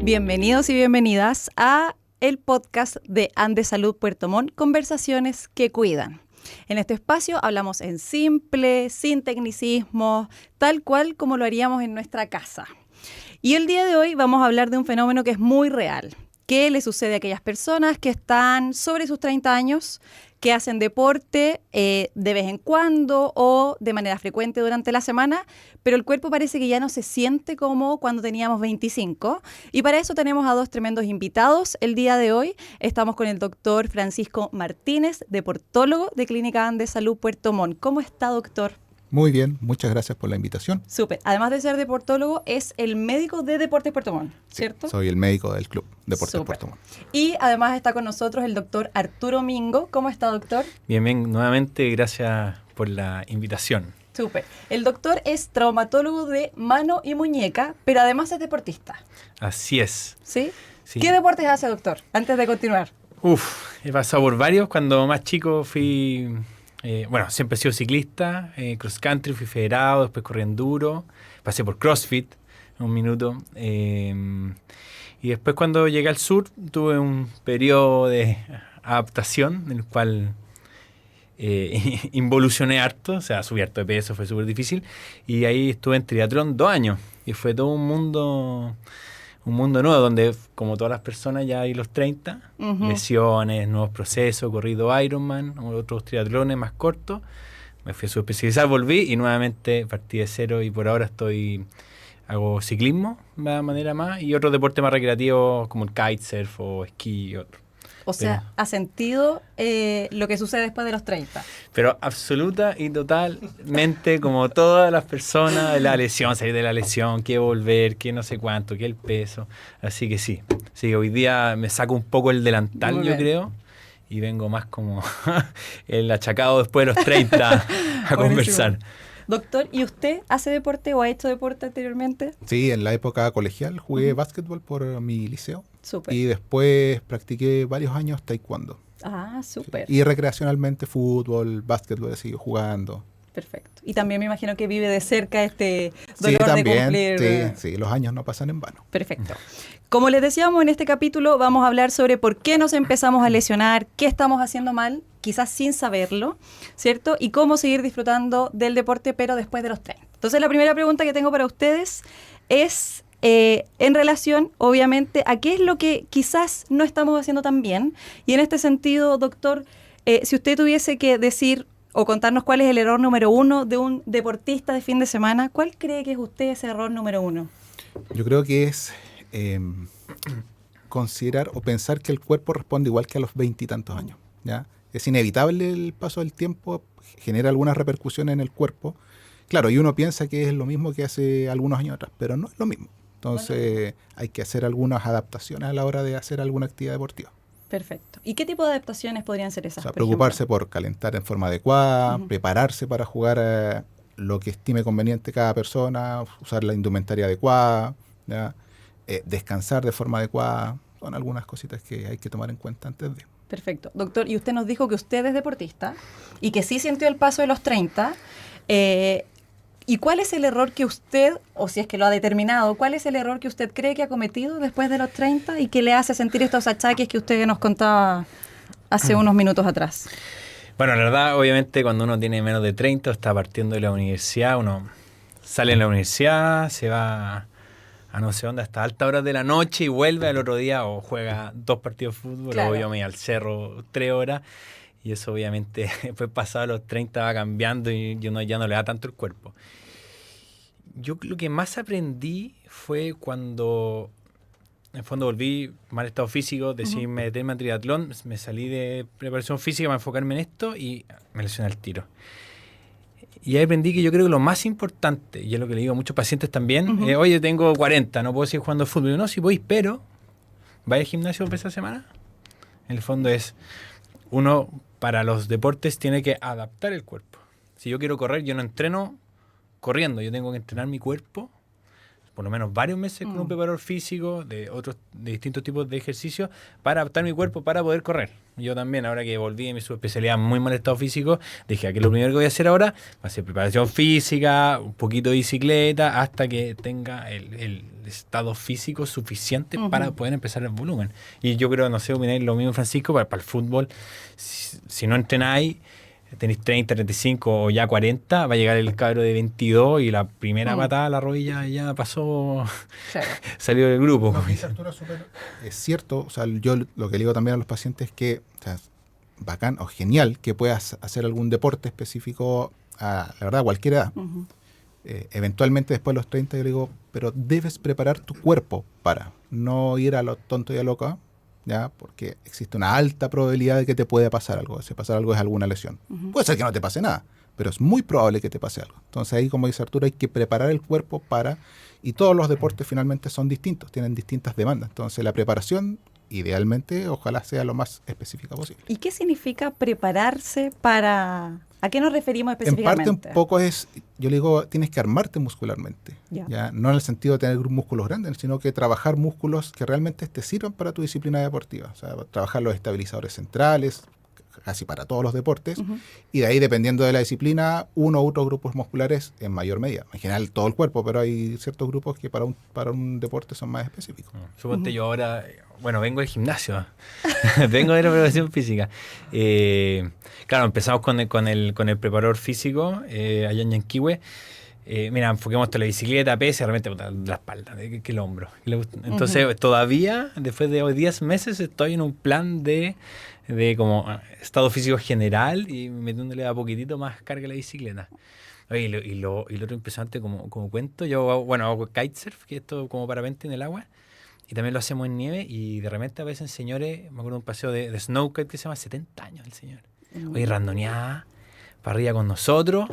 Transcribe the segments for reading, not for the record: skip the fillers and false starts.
Bienvenidos y bienvenidas a el podcast de Andesalud Puerto Montt, conversaciones que cuidan. En este espacio hablamos en simple, sin tecnicismos, tal cual como lo haríamos en nuestra casa. Y el día de hoy vamos a hablar de un fenómeno que es muy real, que le sucede a aquellas personas que están sobre sus 30 años, que hacen deporte de vez en cuando o de manera frecuente durante la semana, pero el cuerpo parece que ya no se siente como cuando teníamos 25. Y para eso tenemos a dos tremendos invitados. El día de hoy estamos con el doctor Francisco Martínez, deportólogo de Clínica Andesalud Puerto Montt. ¿Cómo está, doctor? Muy bien, muchas gracias por la invitación. Súper. Además de ser deportólogo, es el médico de Deportes Puerto Montt, ¿cierto? Sí, soy el médico del Club Deportes Súper. Puerto Montt. Y además está con nosotros el doctor Arturo Mingo. ¿Cómo está, doctor? Bien, nuevamente gracias por la invitación. Súper. El doctor es traumatólogo de mano y muñeca, pero además es deportista. Así es. ¿Sí? Sí. ¿Qué deportes hace, doctor? Antes de continuar. He pasado por varios. Cuando más chico fui... siempre he sido ciclista, cross country, fui federado, después corrí enduro, pasé por CrossFit un minuto. Y después cuando llegué al sur tuve un periodo de adaptación en el cual involucioné harto, o sea, subí harto de peso, fue súper difícil. Y ahí estuve en triatlón 2 años y fue todo un mundo nuevo, donde como todas las personas ya hay los 30, lesiones, nuevos procesos, corrido Ironman, otros triatlones más cortos. Me fui a subespecializar, volví y nuevamente partí de cero y por ahora hago ciclismo de manera más y otros deportes más recreativos como el kitesurf o esquí y otros. O sea, ¿ha sentido lo que sucede después de los 30? Pero absoluta y totalmente, como todas las personas, la lesión, salir de la lesión, que volver, que no sé cuánto, que el peso. Así que sí, hoy día me saco un poco el delantal, Muy yo bien. creo, y vengo más como el achacado después de los 30 a conversar. Doctor, ¿y usted hace deporte o ha hecho deporte anteriormente? Sí, en la época colegial jugué básquetbol por mi liceo Súper. y después practiqué varios años taekwondo. Ah, súper. Y recreacionalmente fútbol, básquetbol, he seguido jugando. Perfecto. Y también me imagino que vive de cerca este Sí, dolor de también, cumplir. sí, los años no pasan en vano. Perfecto. Como les decíamos, en este capítulo vamos a hablar sobre por qué nos empezamos a lesionar, qué estamos haciendo mal, quizás sin saberlo, ¿cierto? Y cómo seguir disfrutando del deporte, pero después de los 30. Entonces, la primera pregunta que tengo para ustedes es en relación, obviamente, a qué es lo que quizás no estamos haciendo tan bien. Y en este sentido, doctor, si usted tuviese que decir o contarnos cuál es el error número 1 de un deportista de fin de semana, ¿cuál cree que es usted ese error número 1? Yo creo que es considerar o pensar que el cuerpo responde igual que a los 20 y tantos años, ¿ya? Es inevitable el paso del tiempo, genera algunas repercusiones en el cuerpo. Claro, y uno piensa que es lo mismo que hace algunos años atrás, pero no es lo mismo. Entonces hay que hacer algunas adaptaciones a la hora de hacer alguna actividad deportiva. Perfecto. ¿Y qué tipo de adaptaciones podrían ser O esas? sea, por preocuparse ejemplo? por calentar en forma adecuada, prepararse para jugar lo que estime conveniente cada persona, usar la indumentaria adecuada, ¿ya? Descansar de forma adecuada. Son algunas cositas que hay que tomar en cuenta antes de... Perfecto. Doctor, y usted nos dijo que usted es deportista y que sí sintió el paso de los 30. ¿Y cuál es el error que usted, o si es que lo ha determinado, cuál es el error que usted cree que ha cometido después de los 30 y que le hace sentir estos achaques que usted nos contaba hace unos minutos atrás? Bueno, la verdad, obviamente, cuando uno tiene menos de 30 o está partiendo de la universidad, uno sale en la universidad, se va a no sé dónde hasta altas horas de la noche y vuelve al otro día o juega 2 partidos de fútbol, Claro. o yo me voy al cerro 3 horas y eso obviamente después pasado los 30 va cambiando y uno ya no le da tanto el cuerpo. Yo lo que más aprendí fue cuando en el fondo volví mal estado físico, decidí meterme en triatlón, me salí de preparación física para enfocarme en esto y me lesioné al tiro. Y ahí aprendí que yo creo que lo más importante, y es lo que le digo a muchos pacientes también, oye, tengo 40, no puedo seguir jugando fútbol. Y yo, no, si podéis, pero ¿vais al gimnasio esa semana? En el fondo es, uno para los deportes tiene que adaptar el cuerpo. Si yo quiero correr, yo no entreno corriendo, yo tengo que entrenar mi cuerpo, por lo menos varios meses con un preparador físico de distintos tipos de ejercicios para adaptar mi cuerpo para poder correr. Yo también, ahora que volví de mi subespecialidad muy mal estado físico, dije, aquí lo primero que voy a hacer ahora va a ser preparación física, un poquito de bicicleta, hasta que tenga el estado físico suficiente para poder empezar el volumen. Y yo creo, no sé, opináis lo mismo, Francisco, para el fútbol, si no entrenáis, tenéis 30, 35 o ya 40, va a llegar el cabro de 22 y la primera patada a la rodilla ya pasó, salió del grupo. Lo que dice Arturo es cierto, o sea, yo lo que le digo también a los pacientes es que, o sea, bacán o genial que puedas hacer algún deporte específico a, la verdad, a cualquier edad. Eventualmente después de los 30 yo le digo, pero debes preparar tu cuerpo para no ir a lo tonto y a loco, ¿ya? Porque existe una alta probabilidad de que te pueda pasar algo. Si pasa algo es alguna lesión. Puede ser que no te pase nada, pero es muy probable que te pase algo. Entonces ahí, como dice Arturo, hay que preparar el cuerpo para... Y todos los deportes finalmente son distintos, tienen distintas demandas. Entonces la preparación, idealmente, ojalá sea lo más específica posible. ¿Y qué significa prepararse para...? ¿A qué nos referimos específicamente? En parte un poco es, yo le digo, tienes que armarte muscularmente. ¿Ya? No en el sentido de tener músculos grandes, sino que trabajar músculos que realmente te sirvan para tu disciplina deportiva. O sea, trabajar los estabilizadores centrales, casi para todos los deportes, y de ahí, dependiendo de la disciplina, uno u otros grupos musculares en mayor medida. En general, todo el cuerpo, pero hay ciertos grupos que para un deporte son más específicos. Suponte yo ahora, bueno, vengo del gimnasio, vengo de la preparación física. Claro, empezamos con el preparador físico, allá en Yanquihue. Mira, enfoquemos toda la bicicleta, pesa, realmente la espalda, que el hombro. Entonces, todavía, después de 10 meses, estoy en un plan de como estado físico general y metiéndole a poquitito más carga a la bicicleta. Oye, y lo otro impresionante, como cuento, yo hago kitesurf, que es todo como parapente en el agua, y también lo hacemos en nieve, y de repente aparecen señores, me acuerdo de un paseo de snowkite que se llama 70 años el señor. Oye, randoneaba, para arriba con nosotros,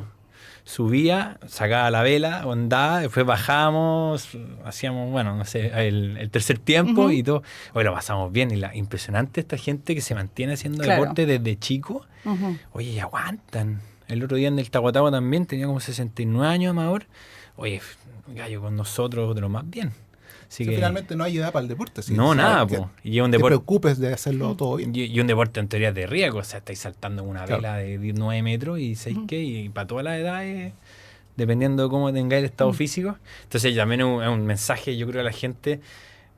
subía, sacaba la vela, andaba, después bajamos, hacíamos, bueno, no sé, el tercer tiempo y todo. Hoy lo pasamos bien, y impresionante esta gente que se mantiene haciendo deporte desde chico. Oye, y aguantan. El otro día en el Tahuatahua también, tenía como 69 años amador. Oye, gallo con nosotros de lo más bien. Así que finalmente no hay edad para el deporte. ¿Sí? No, nada, po. Y un deporte, te preocupes de hacerlo todo bien. Y un deporte en teoría de riesgo. O sea, estáis saltando en una vela de 9 metros y 6 que, y para todas las edades, dependiendo de cómo tengáis el estado físico. Entonces también es un mensaje, yo creo, a la gente.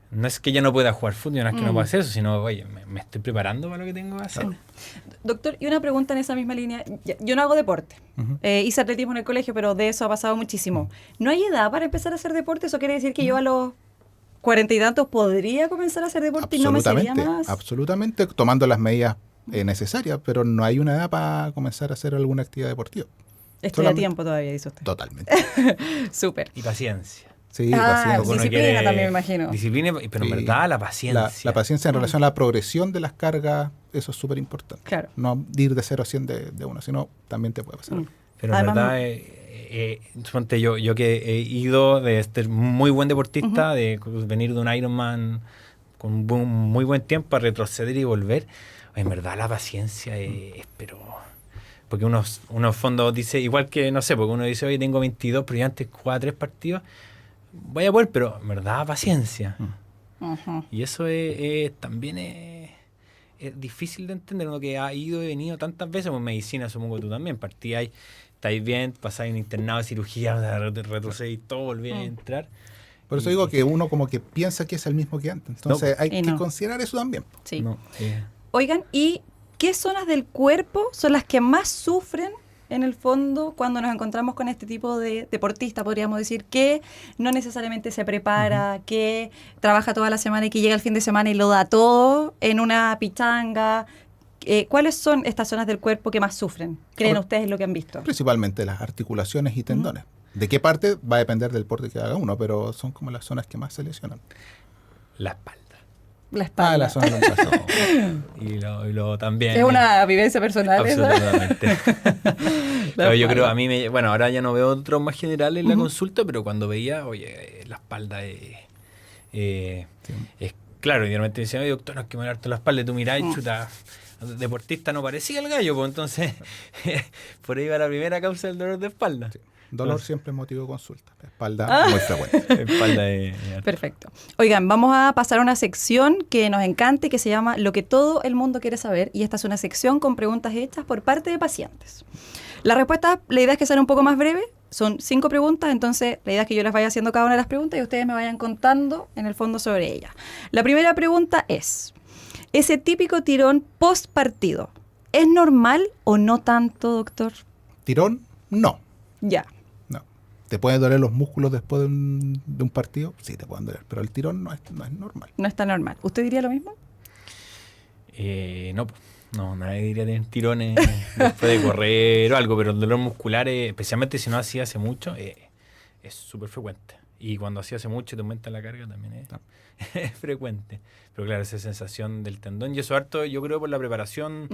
No es que ya no pueda jugar fútbol, no es que no pueda hacer eso, sino, oye, me estoy preparando para lo que tengo que hacer. Doctor, y una pregunta en esa misma línea. Yo no hago deporte. Hice atletismo en el colegio, pero de eso ha pasado muchísimo. ¿No hay edad para empezar a hacer deporte? ¿Eso quiere decir que yo a los 40 y tantos podría comenzar a hacer deporte y no me sería más? Absolutamente, tomando las medidas necesarias, pero no hay una edad para comenzar a hacer alguna actividad deportiva. Estoy a tiempo todavía, dice usted. Totalmente. Súper. Y paciencia. Sí, paciencia. Disciplina también, me imagino. Disciplina, pero en verdad la paciencia. La paciencia en relación a la progresión de las cargas, eso es súper importante. Claro. No ir de 0 a 100 de uno, sino también te puede pasar. Pero en verdad, suponte yo que he ido de ser muy buen deportista, de venir de un Ironman con muy buen tiempo a retroceder y volver, en verdad la paciencia es pero... Porque unos fondos dice, igual que, no sé, porque uno dice, oye, tengo 22, pero yo antes jugaba 3 partidos, voy a poder, pero en verdad paciencia. Y eso también es difícil de entender, uno que ha ido y venido tantas veces, pues medicina supongo que tú también, partíais, estáis bien, pasáis un internado de cirugía, retrocedís todo, volví a entrar. Por eso digo que uno como que piensa que es el mismo que antes, entonces hay que considerar eso también. Sí. Oigan, ¿y qué zonas del cuerpo son las que más sufren en el fondo cuando nos encontramos con este tipo de deportista, podríamos decir, que no necesariamente se prepara, que trabaja toda la semana y que llega el fin de semana y lo da todo en una pichanga? ¿Cuáles son estas zonas del cuerpo que más sufren? ¿Creen ustedes lo que han visto? Principalmente las articulaciones y tendones. ¿De qué parte? Va a depender del deporte que haga uno, pero son como las zonas que más se lesionan. La espalda. La espalda. La zona del brazo. Y lo también. Es una vivencia personal. Absolutamente. Pero yo creo, a mí, ahora ya no veo traumas generales en la consulta, pero cuando veía, oye, la espalda es claro, y de repente me decían, oye, doctor, no es que me harto la espalda, y tú mirás y chuta, deportista no parecía el gallo, pues entonces por ahí va la primera causa del dolor de espalda. Sí. Dolor siempre es motivo de consulta. Espalda muy frecuente. Espalda Perfecto. Oigan, vamos a pasar a una sección que nos encanta y que se llama Lo que todo el mundo quiere saber. Y esta es una sección con preguntas hechas por parte de pacientes. La respuesta, la idea es que sea un poco más breve. Son 5 preguntas, entonces la idea es que yo les vaya haciendo cada una de las preguntas y ustedes me vayan contando en el fondo sobre ellas. La primera pregunta es, ese típico tirón post partido, ¿es normal o no tanto, doctor? Tirón, no. Ya. No. ¿Te pueden doler los músculos después de un partido? Sí, te pueden doler, pero el tirón no es normal. No está normal. ¿Usted diría lo mismo? No, nadie diría tener tirones después de correr o algo, pero el dolor muscular, especialmente si no hacía hace mucho, es súper frecuente. Y cuando hacía hace mucho y te aumenta la carga también es frecuente. Pero claro, esa sensación del tendón, y eso harto, yo creo por la preparación,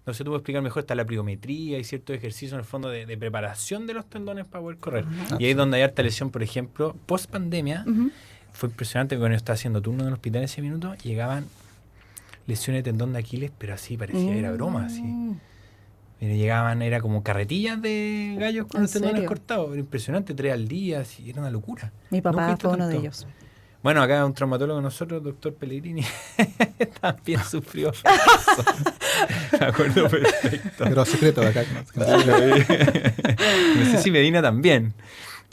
no sé, tú puedes explicar mejor, está la pliometría y ciertos ejercicios en el fondo de preparación de los tendones para poder correr. Y ahí es donde hay harta lesión, por ejemplo, post pandemia, fue impresionante cuando yo estaba haciendo turno en el hospital en ese minuto, llegaban lesiones de tendón de Aquiles, pero así parecía, era broma, así. Mira, llegaban, era como carretillas de gallos con los tendones cortados, era impresionante, 3 al día, así, era una locura. Mi papá fue uno de ellos. Bueno, acá un traumatólogo de nosotros, doctor Pellegrini, también sufrió eso. Me acuerdo perfecto. Pero secreto de acá. No sé si Medina también.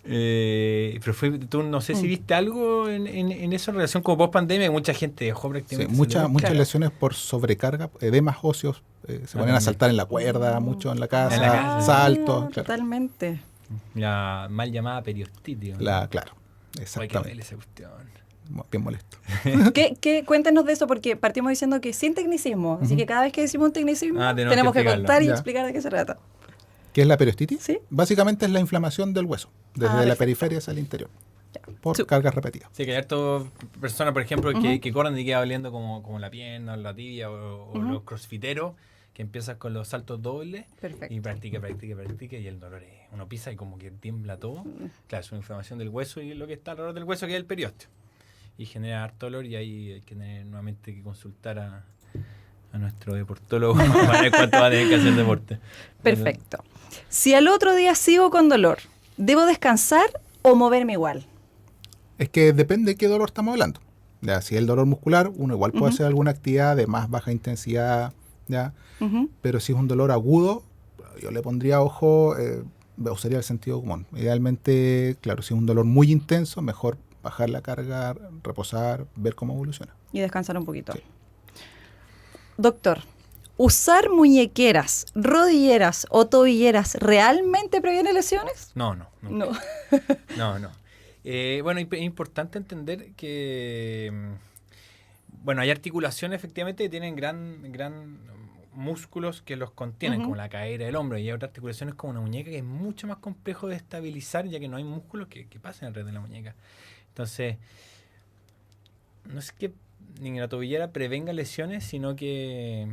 Pero tú no sé si viste algo en eso en relación con post pandemia, que mucha gente dejó prácticamente. Sí, muchas lesiones por sobrecarga, edemas óseos, se ponen a saltar en la cuerda, mucho en la casa, saltos. Claro. Totalmente. La mal llamada periostitis. Claro, Oye, exactamente. qué duele esa cuestión. Bien molesto. Cuéntenos de eso, porque partimos diciendo que sin tecnicismo, así que cada vez que decimos un tecnicismo tenemos que contar y explicar de qué se trata. ¿Qué es la periostitis? ¿Sí? Básicamente es la inflamación del hueso, desde la periferia hacia el interior, por cargas repetidas. Sí, que hay hartas personas, por ejemplo, que corren y queda doliendo como la pierna o la tibia o los crossfiteros, que empiezan con los saltos dobles. Perfecto. Y practica y el dolor uno pisa y como que tiembla todo. Claro, es una inflamación del hueso y lo que está alrededor del hueso que es el periósteo. Y genera harto dolor y ahí hay que tener nuevamente que consultar a nuestro deportólogo para ver cuánto va a tener que hacer deporte. Perfecto. Si al otro día sigo con dolor, ¿debo descansar o moverme igual? Es que depende de qué dolor estamos hablando. Ya, si es el dolor muscular, uno igual puede hacer alguna actividad de más baja intensidad, ¿ya? Pero si es un dolor agudo, yo le pondría ojo, usaría el sentido común. Idealmente, claro, si es un dolor muy intenso, mejor bajar la carga, reposar, ver cómo evoluciona. Y descansar un poquito. Sí. Doctor, ¿usar muñequeras, rodilleras o tobilleras realmente previene lesiones? No. No. Bueno, es importante entender que hay articulaciones efectivamente que tienen gran músculos que los contienen, como la cadera del hombro, y hay otras articulaciones como una muñeca que es mucho más complejo de estabilizar, ya que no hay músculos que pasen alrededor de la muñeca. Entonces, no es que ni la tobillera prevenga lesiones, sino que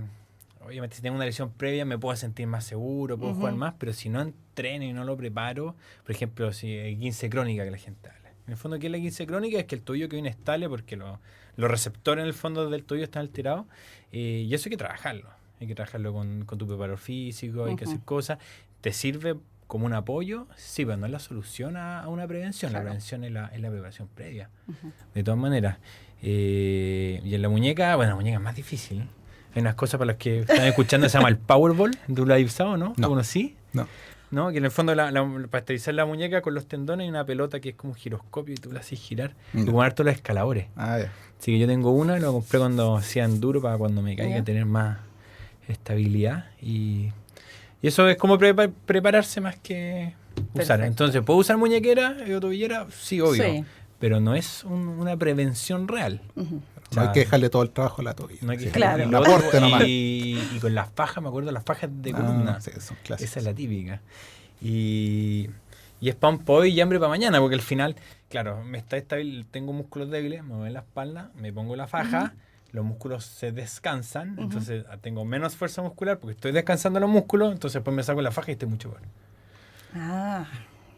obviamente si tengo una lesión previa me puedo sentir más seguro, puedo jugar más, pero si no entreno y no lo preparo, por ejemplo, si hay esguince crónica que la gente habla. En el fondo, ¿qué es la esguince crónica? Es que el tobillo queda inestable porque los receptores en el fondo del tobillo están alterados, y eso hay que trabajarlo. Hay que trabajarlo con tu preparador físico, hay que hacer cosas. ¿Te sirve como un apoyo? Sí, pero no es la solución a una prevención. Claro. La prevención es la preparación previa. De todas maneras. Y en la muñeca, la muñeca es más difícil. Hay unas cosas para las que están escuchando, se llama el Powerball. ¿Tú lo has usado, no? No. ¿Lo conocí? No. No, que en el fondo para estabilizar la muñeca con los tendones hay una pelota que es como un giroscopio y tú la haces girar. Y como harto los escaladores. Ya. Así que yo tengo una y lo compré cuando hacía enduro para cuando me caiga tener más estabilidad. Y eso es como prepararse más que usar. Perfecto. Entonces, ¿puedo usar muñequera o tobillera? Sí, obvio. Sí. Pero no es una prevención real. O sea, No hay que dejarle todo el trabajo a la tobilla. no hay que Sí. Claro. El aporte nomás. Y con las fajas, me acuerdo, las fajas de columna. Sí, son clásicos. Esa es la típica. Y es pan para hoy y hambre para mañana, porque al final, claro, tengo músculos débiles, me muevo la espalda, me pongo la faja, los músculos se descansan, entonces tengo menos fuerza muscular porque estoy descansando los músculos, entonces después me saco la faja y estoy mucho peor.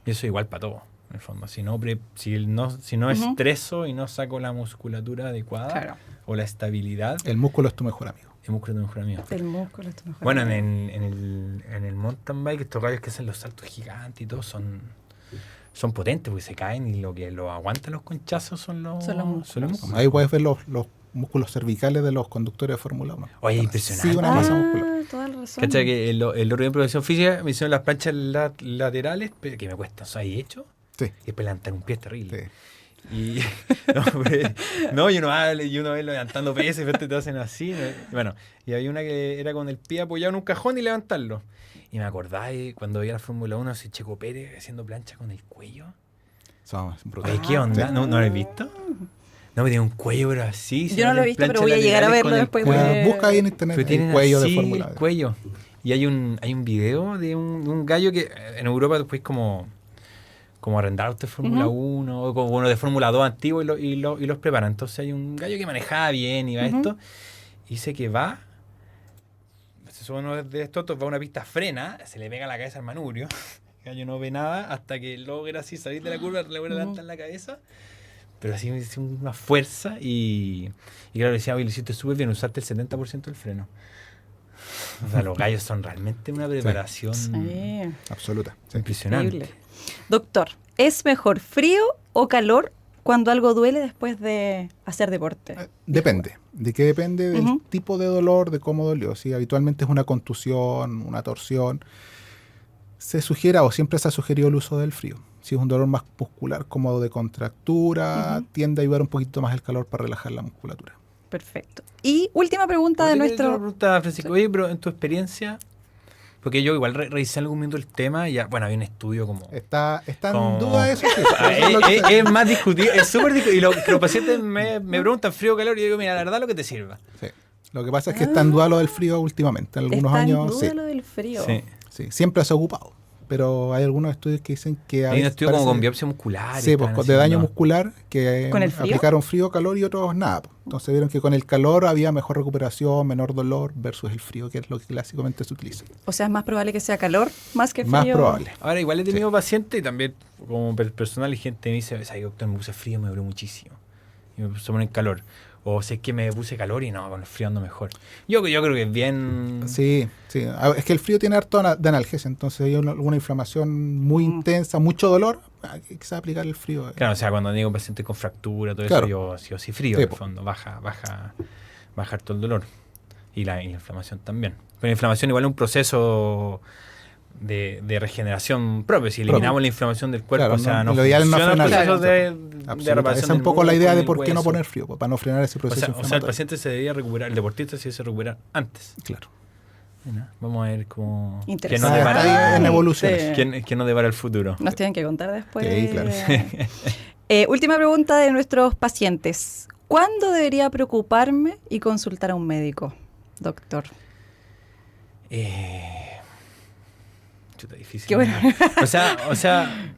Y eso igual para todo, en el fondo. Si no estreso y no saco la musculatura adecuada o la estabilidad. El músculo es tu mejor amigo. El músculo es tu mejor amigo. El músculo es tu mejor Bueno, amigo. en el mountain bike, estos gallos que hacen los saltos gigantes y todo son potentes porque se caen y lo que lo aguantan los conchazos son los músculos. Ahí puedes ver los músculos cervicales de los conductores de Fórmula 1. Oye, impresionante. Sí, una masa muscular. Toda la razón. ¿Cachai? Que el otro día en profesión física me hicieron las planchas laterales, que me cuestan, ahí hecho. Sí. Y después levantar un pie es terrible. Sí. Y y uno ve levantando pesos y después te hacen así. Bueno, y había una que era con el pie apoyado en un cajón y levantarlo. Y me acordaba cuando veía la Fórmula 1 ese Checo Pérez haciendo plancha con el cuello. Son brutales. Oye, ¿qué onda? Sí. ¿No lo has visto? No, me tiene un cuello, pero así. Yo no lo he visto, pero voy a llegar a verlo después de... Busca ahí en internet Pero tienen el cuello así de Fórmula el 1. cuello. Y hay un video de un gallo que en Europa después como arrendar usted Fórmula 1 o como uno de Fórmula 2 antiguo y los prepara. Entonces hay un gallo que manejaba bien y va esto. Y dice que se sube uno de estos, va a una pista, frena, se le pega la cabeza al manubrio. El gallo no ve nada hasta que logra así salir de la curva, le vuelve a levantar la cabeza. Pero así me dice una fuerza y claro, le decía, oye, lo hiciste súper bien, usaste el 70% del freno. O sea, los gallos son realmente una preparación absoluta. Sí. impresionante. Increíble. Doctor, ¿es mejor frío o calor cuando algo duele después de hacer deporte? Depende. ¿De qué depende? Del tipo de dolor, de cómo dolió. Si habitualmente es una contusión, una torsión, se sugiere o siempre se ha sugerido el uso del frío. Si es un dolor más muscular, como de contractura, tiende a ayudar un poquito más el calor para relajar la musculatura. Perfecto. Y última pregunta de nuestro... Una pregunta, Francisco. Oye, pero en tu experiencia, porque yo igual revisé algún momento el tema y ya, bueno, había un estudio como... ¿Está en como- duda eso? Sí, es más discutido, es súper discutido. Y los pacientes me preguntan frío o calor y yo digo, mira, la verdad lo que te sirva. Sí. Lo que pasa es que está en duda lo del frío últimamente. En algunos Está en años, duda sí. lo del frío. Sí, siempre se ha ocupado. Pero hay algunos estudios que dicen que Hay un estudio como parece- con biopsia muscular. Sí, pues de daño muscular que ¿Con el frío? aplicaron frío, calor y otros nada. Pues. Entonces vieron que con el calor había mejor recuperación, menor dolor versus el frío, que es lo que clásicamente se utiliza. O sea, es más probable que sea calor más que frío. Más probable. Ahora, igual he tenido pacientes y también como personal y gente me dice, ay, doctor, me puse frío, me duró muchísimo. Y me puse en calor. O sé que me puse calor y no, con el frío ando mejor. Yo creo que es bien... Sí. Es que el frío tiene harto de analgesia, entonces hay alguna inflamación muy intensa, mucho dolor, quizás aplicar el frío. Claro, o sea, cuando digo pacientes con fractura, todo Claro. eso, yo sí o sí frío, Sí, en el po. fondo, baja todo el dolor. Y la inflamación también. Pero la inflamación igual es un proceso de regeneración propio. Si eliminamos la inflamación del cuerpo, Claro, o sea, no lo ideal es no funciona el frenar. proceso de Absolutamente. reparación Esa es del un poco la idea de músculo, por qué no del poner hueso. frío, para no frenar ese O proceso sea, el inflamatorio. paciente se debería recuperar, el deportista se debe recuperar antes. Claro. Bueno, vamos a ver cómo... ¿Qué nos Interesante. Está ahí depara, en evolución. qué nos depara el futuro? Nos tienen que contar después. Sí, claro. Última pregunta de nuestros pacientes. ¿Cuándo debería preocuparme y consultar a un médico, doctor? Chuta, difícil. Qué bueno. O sea,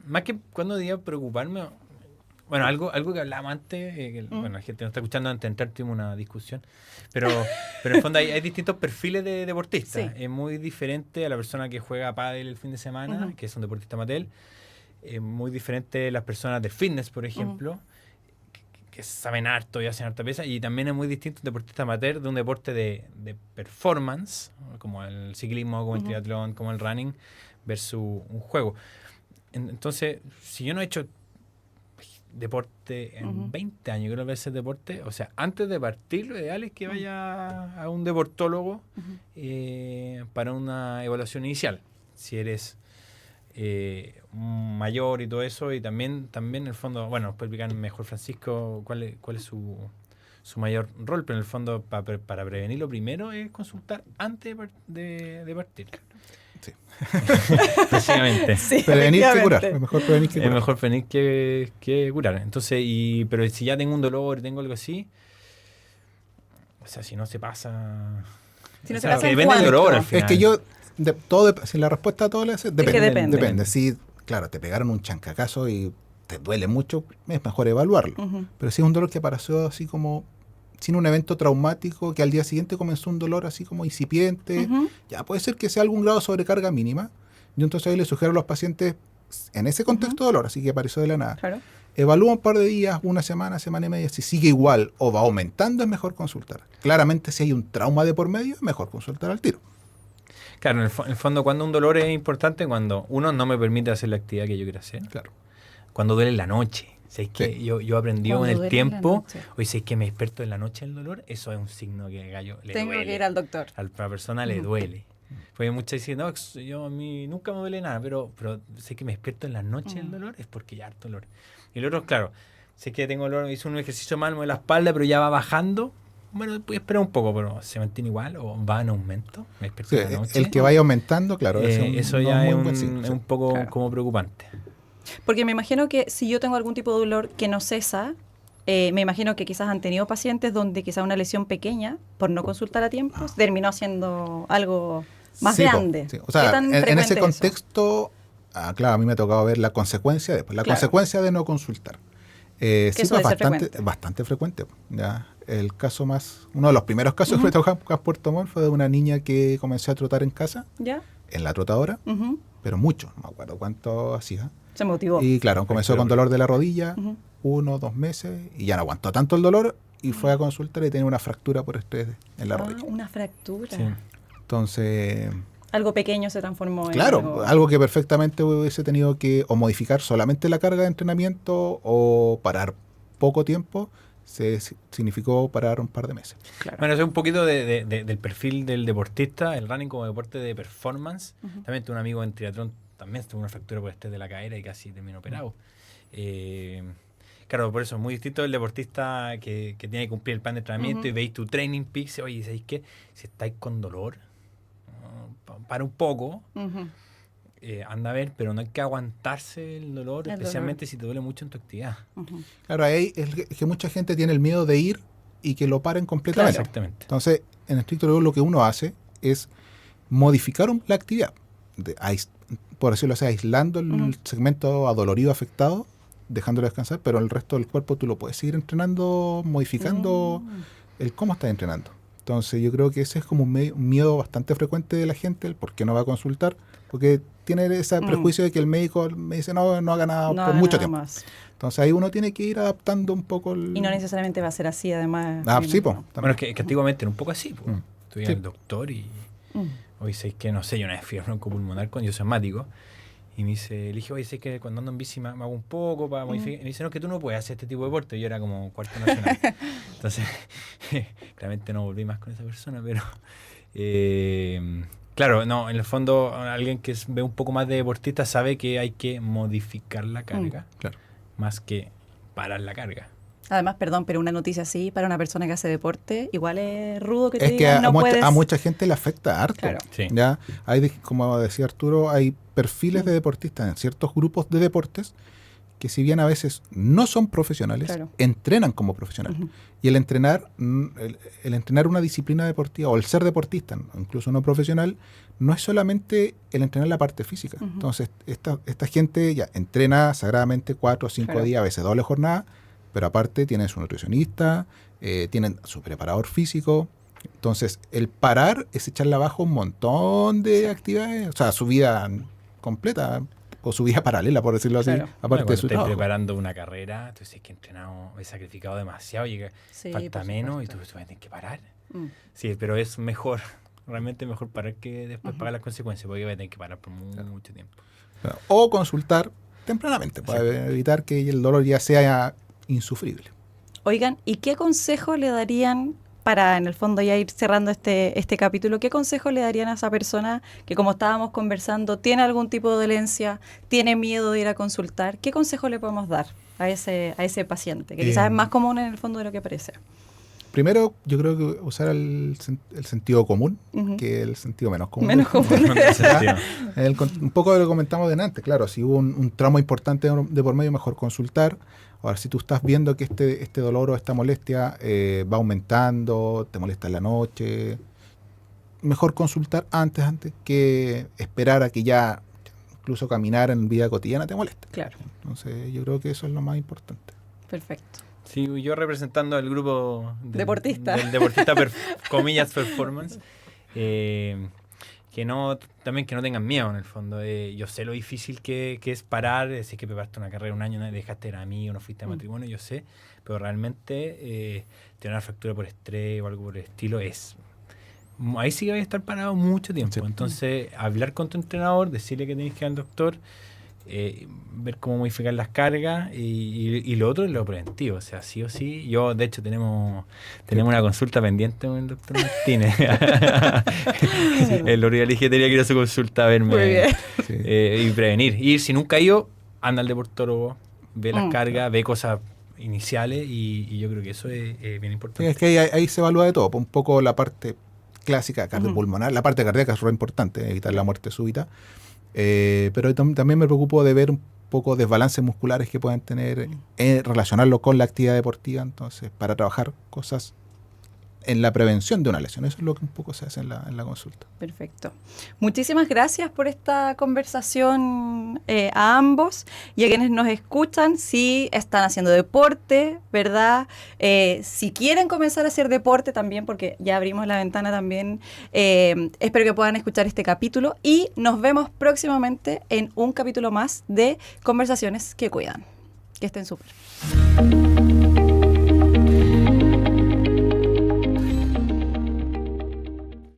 más que cuando debería preocuparme, bueno, algo que hablábamos antes, bueno, la gente no está escuchando, antes de entrar tuvimos una discusión, pero en el fondo hay distintos perfiles de deportistas. Sí. Es muy diferente a la persona que juega pádel el fin de semana, que es un deportista amateur. Es muy diferente las personas del fitness, por ejemplo, que saben harto y hacen harta pesa, y también es muy distinto un deportista amateur de un deporte de performance, como el ciclismo, como el triatlón, como el running, versus un juego. Entonces, si yo no he hecho deporte en 20 años, creo que es deporte, o sea, antes de partir, lo ideal es que vaya a un deportólogo para una evaluación inicial. Si eres mayor y todo eso, y también en el fondo, bueno, puede explicar mejor Francisco cuál es su mayor rol, pero en el fondo para prevenir lo primero es consultar antes de partir. Sí. Básicamente. Sí, Prevenir que curar. efectivamente. Es mejor prevenir que Es curar. mejor prevenir que curar. Entonces, pero si ya tengo un dolor, tengo algo así, o sea, si no se pasa... Si no o se sea, pasa, que ¿en depende del cuánto? dolor al final. Es que si la respuesta a todo le hace, depende. que depende. Depende. Si, claro, te pegaron un chancacazo y te duele mucho, es mejor evaluarlo. Pero si es un dolor que apareció así como sin un evento traumático, que al día siguiente comenzó un dolor así como incipiente, ya puede ser que sea algún grado de sobrecarga mínima. Yo entonces ahí le sugiero a los pacientes, en ese contexto de dolor, así que apareció de la nada. Claro. Evalúa un par de días, una semana, semana y media. Si sigue igual o va aumentando, es mejor consultar. Claramente, si hay un trauma de por medio, es mejor consultar al tiro. Claro, en el fondo, cuando un dolor es importante, cuando uno no me permite hacer la actividad que yo quiero hacer. Claro. Cuando duele en la noche. ¿Sabes qué? Yo aprendí Cuando con el duele en la tiempo, noche. hoy sé que me desperto en la noche el dolor, eso es un signo que gallo le Tengo duele. que ir al doctor. A la persona le Ujú. duele. Porque muchas dicen, no, a mí nunca me duele nada, pero sé que me despierto en la noche el dolor, es porque ya harto dolor. Y el otro, claro, sé que tengo dolor, hice un ejercicio mal, de la espalda, pero ya va bajando. Bueno, puedes esperar un poco, pero se mantiene igual o va en aumento. Me despierto Sí, en la noche. el que vaya aumentando, claro, Eso ya muy es buen signo, es sí. un poco Claro. como preocupante. Porque me imagino que si yo tengo algún tipo de dolor que no cesa, me imagino que quizás han tenido pacientes donde quizás una lesión pequeña, por no consultar a tiempo, terminó siendo algo más Sí, po, grande. sí. O ¿Qué sea, tan en frecuente ese es contexto, claro, a mí me ha tocado ver la consecuencia después. La Claro. consecuencia de no consultar. Sí, eso pues debe ser frecuente. bastante frecuente. ¿Ya? Uno de los primeros casos que me tocó acá en Puerto Montt fue de una niña que comenzó a trotar en casa, eso? ¿Ya? en la trotadora, Ujú. pero mucho, no me acuerdo cuánto hacía. Se motivó. Y claro, comenzó con dolor de la rodilla, Ujú. 1 o 2 meses, y ya no aguantó tanto el dolor y fue a consultar y tenía una fractura por estrés en la rodilla. Una fractura. Sí. Entonces, Algo pequeño se transformó en claro, algo que perfectamente hubiese tenido que o modificar solamente la carga de entrenamiento o parar poco tiempo, significó parar un par de meses. Claro. Bueno, eso es un poquito del perfil del deportista, el running como deporte de performance. Ujú. También tuve un amigo en triatlón, también tuvo una fractura por estrés de la cadera y casi terminó operado. Claro, por eso es muy distinto del deportista que tiene que cumplir el plan de entrenamiento Ujú. y veis tu training peaks. Oye, ¿sabéis qué? Si estáis con dolor, para un poco, Ujú. anda a ver, pero no hay que aguantarse el dolor, El especialmente si te duele mucho en tu actividad. Ujú. Claro, ahí es que mucha gente tiene el miedo de ir y que lo paren completamente. Claro. Exactamente. Entonces, en estricto rigor, lo que uno hace es modificar la actividad, por decirlo así, aislando el Ujú. segmento adolorido afectado, dejándolo descansar, pero el resto del cuerpo tú lo puedes seguir entrenando, modificando el cómo estás entrenando. Entonces, yo creo que ese es como un miedo bastante frecuente de la gente, el por qué no va a consultar, porque tiene ese prejuicio de que el médico me dice no haga nada No por haga mucho nada tiempo. más. Entonces, ahí uno tiene que ir adaptando un poco el... Y no necesariamente va a ser así, además. me sí, po, imagino. también. Bueno, es que antiguamente era un poco así. Pues. Tú ibas Sí. al doctor y Mm. hoy sé que, no sé, yo una vez fui a broncopulmonar con yo soy asmático y me dice, le dije, oye, sé que cuando ando en bici me hago un poco para modificar. Y me dice, no, es que tú no puedes hacer este tipo de deporte. Yo era como cuarto nacional. Entonces, claramente no volví más con esa persona, pero... claro, no, en el fondo alguien que ve un poco más de deportista sabe que hay que modificar la carga Claro. más que parar la carga. Además, perdón, pero una noticia así para una persona que hace deporte, igual es rudo que te Es que digan, no puedes. a mucha gente le afecta harto. Claro. Sí. ¿Ya? Como decía Arturo, hay perfiles de deportistas en ciertos grupos de deportes que si bien a veces no son profesionales, Claro. entrenan como profesionales. Ujú. Y el entrenar una disciplina deportiva o el ser deportista, incluso no profesional, no es solamente el entrenar la parte física. Ujú. Entonces, esta gente ya entrena sagradamente 4 o 5 Claro. días, a veces doble jornada, pero aparte tienen su nutricionista, tienen su preparador físico. Entonces, el parar es echarle abajo un montón de actividades, o sea, su vida completa o su vida paralela, por decirlo así, Claro. aparte Bueno, de su estás trabajo. preparando una carrera, tú dices que he entrenado, he sacrificado demasiado, y que Sí, falta por menos y supuesto. tú vas a tener que parar. Mm. Sí, pero es mejor, realmente mejor parar que después pagar las consecuencias, porque vas a tener que parar por mucho tiempo. O consultar tempranamente para evitar que el dolor ya sea insufrible. Oigan, ¿y qué consejo le darían para, en el fondo, ya ir cerrando este capítulo? ¿Qué consejo le darían a esa persona que, como estábamos conversando, tiene algún tipo de dolencia, tiene miedo de ir a consultar? ¿Qué consejo le podemos dar a ese paciente? Que quizás es más común en el fondo de lo que parece. Primero, yo creo que usar el sentido común, Ujú. que el sentido menos común. Menos común. ¿Ya? Un poco de lo que comentamos delante, claro, si hubo un trauma importante de por medio, mejor consultar. Ahora, si tú estás viendo que este dolor o esta molestia va aumentando, te molesta en la noche, mejor consultar antes que esperar a que ya incluso caminar en vida cotidiana te moleste. Claro, Entonces, yo creo que eso es lo más importante. perfecto. Sí, yo representando al grupo Deportista. del deportista, comillas, performance, que también que no tengan miedo en el fondo. Yo sé lo difícil que es parar, si es que preparaste una carrera un año, no dejaste de amigo, no fuiste a matrimonio, yo sé, pero realmente tener una fractura por estrés o algo por el estilo ahí sí que vais a estar parado mucho tiempo. Sí. Entonces, hablar con tu entrenador, decirle que tienes que ir al doctor, ver cómo modificar las cargas y lo otro es lo preventivo, o sea, sí o sí. Yo, de hecho, tenemos una consulta pendiente con el doctor Martínez. El otro día le dije que tenía que ir a su consulta a verme y prevenir. Y si nunca ha ido, anda al deportólogo, ve las cargas, ve cosas iniciales y yo creo que eso es bien importante. Sí, es que ahí se evalúa de todo, un poco la parte clásica cardiopulmonar, la parte cardíaca es muy importante, evitar la muerte súbita. Pero también me preocupo de ver un poco desbalances musculares que puedan tener, relacionarlo con la actividad deportiva, entonces, para trabajar cosas en la prevención de una lesión. Eso es lo que un poco se hace en la consulta. Perfecto. Muchísimas gracias por esta conversación a ambos y a quienes nos escuchan. Si están haciendo deporte, ¿verdad? Si quieren comenzar a hacer deporte también, porque ya abrimos la ventana también, espero que puedan escuchar este capítulo y nos vemos próximamente en un capítulo más de Conversaciones que Cuidan. Que estén súper.